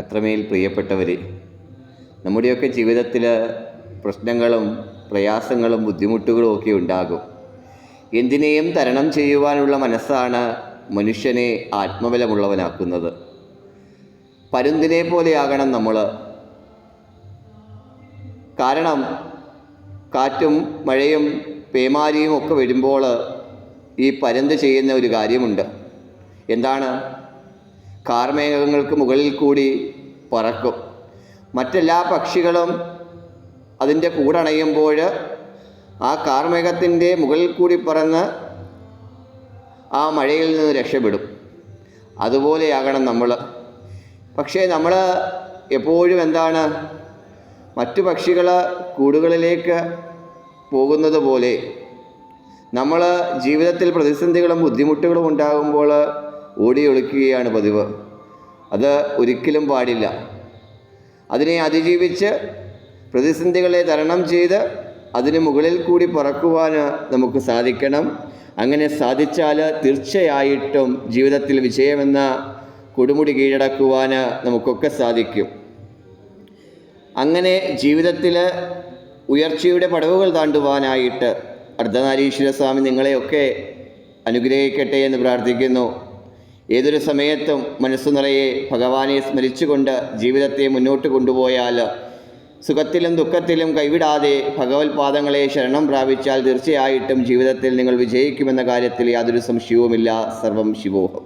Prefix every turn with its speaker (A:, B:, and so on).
A: അത്രമേൽ പ്രിയപ്പെട്ടവർ, നമ്മുടെയൊക്കെ ജീവിതത്തിൽ പ്രശ്നങ്ങളും പ്രയാസങ്ങളും ബുദ്ധിമുട്ടുകളും ഒക്കെ ഉണ്ടാകും. എന്തിനേയും തരണം ചെയ്യുവാനുള്ള മനസ്സാണ് മനുഷ്യനെ ആത്മബലമുള്ളവനാക്കുന്നത്. പരുന്തിനെ പോലെയാകണം നമ്മൾ. കാരണം കാറ്റും മഴയും പേമാരിയും ഒക്കെ വരുമ്പോൾ ഈ പരുന്ത് ചെയ്യുന്ന ഒരു കാര്യമുണ്ട്. എന്താണ്? കാർമേഘങ്ങൾക്ക് മുകളിൽ കൂടി പറക്കും. മറ്റെല്ലാ പക്ഷികളും അതിൻ്റെ കൂടണയുമ്പോൾ ആ കാർമേഘത്തിൻ്റെ മുകളിൽ കൂടി പറന്ന് ആ മഴയിൽ നിന്ന് രക്ഷപ്പെടും. അതുപോലെയാകണം നമ്മൾ. പക്ഷേ നമ്മൾ എപ്പോഴും എന്താണ്, മറ്റു പക്ഷികൾ കൂടുകളിലേക്ക് പോകുന്നത് പോലെ നമ്മൾ ജീവിതത്തിൽ പ്രതിസന്ധികളും ബുദ്ധിമുട്ടുകളും ഉണ്ടാകുമ്പോൾ ഓടി ഒളിക്കുകയാണ് പതിവ്. അത് ഒരിക്കലും പാടില്ല. അതിനെ അതിജീവിച്ച് പ്രതിസന്ധികളെ തരണം ചെയ്ത് അതിന് മുകളിൽ കൂടി പറക്കുവാൻ നമുക്ക് സാധിക്കണം. അങ്ങനെ സാധിച്ചാൽ തീർച്ചയായിട്ടും ജീവിതത്തിൽ വിജയമെന്ന കൊടുമുടി കീഴടക്കുവാൻ നമുക്കൊക്കെ സാധിക്കും. അങ്ങനെ ജീവിതത്തിൽ ഉയർച്ചയുടെ പടവുകൾ താണ്ടുവാനായിട്ട് അർദ്ധനാരീശ്വര സ്വാമി നിങ്ങളെയൊക്കെ അനുഗ്രഹിക്കട്ടെ എന്ന് പ്രാർത്ഥിക്കുന്നു. ഏതൊരു സമയത്തും മനസ്സു നിറയെ ഭഗവാനെ സ്മരിച്ചുകൊണ്ട് ജീവിതത്തെ മുന്നോട്ട് കൊണ്ടുപോയാൽ, സുഖത്തിലും ദുഃഖത്തിലും കൈവിടാതെ ഭഗവത് പാദങ്ങളെ ശരണം പ്രാപിച്ചാൽ തീർച്ചയായിട്ടും ജീവിതത്തിൽ നിങ്ങൾ വിജയിക്കുമെന്ന കാര്യത്തിൽ യാതൊരു സംശയവുമില്ല. സർവം ശിവോഹം.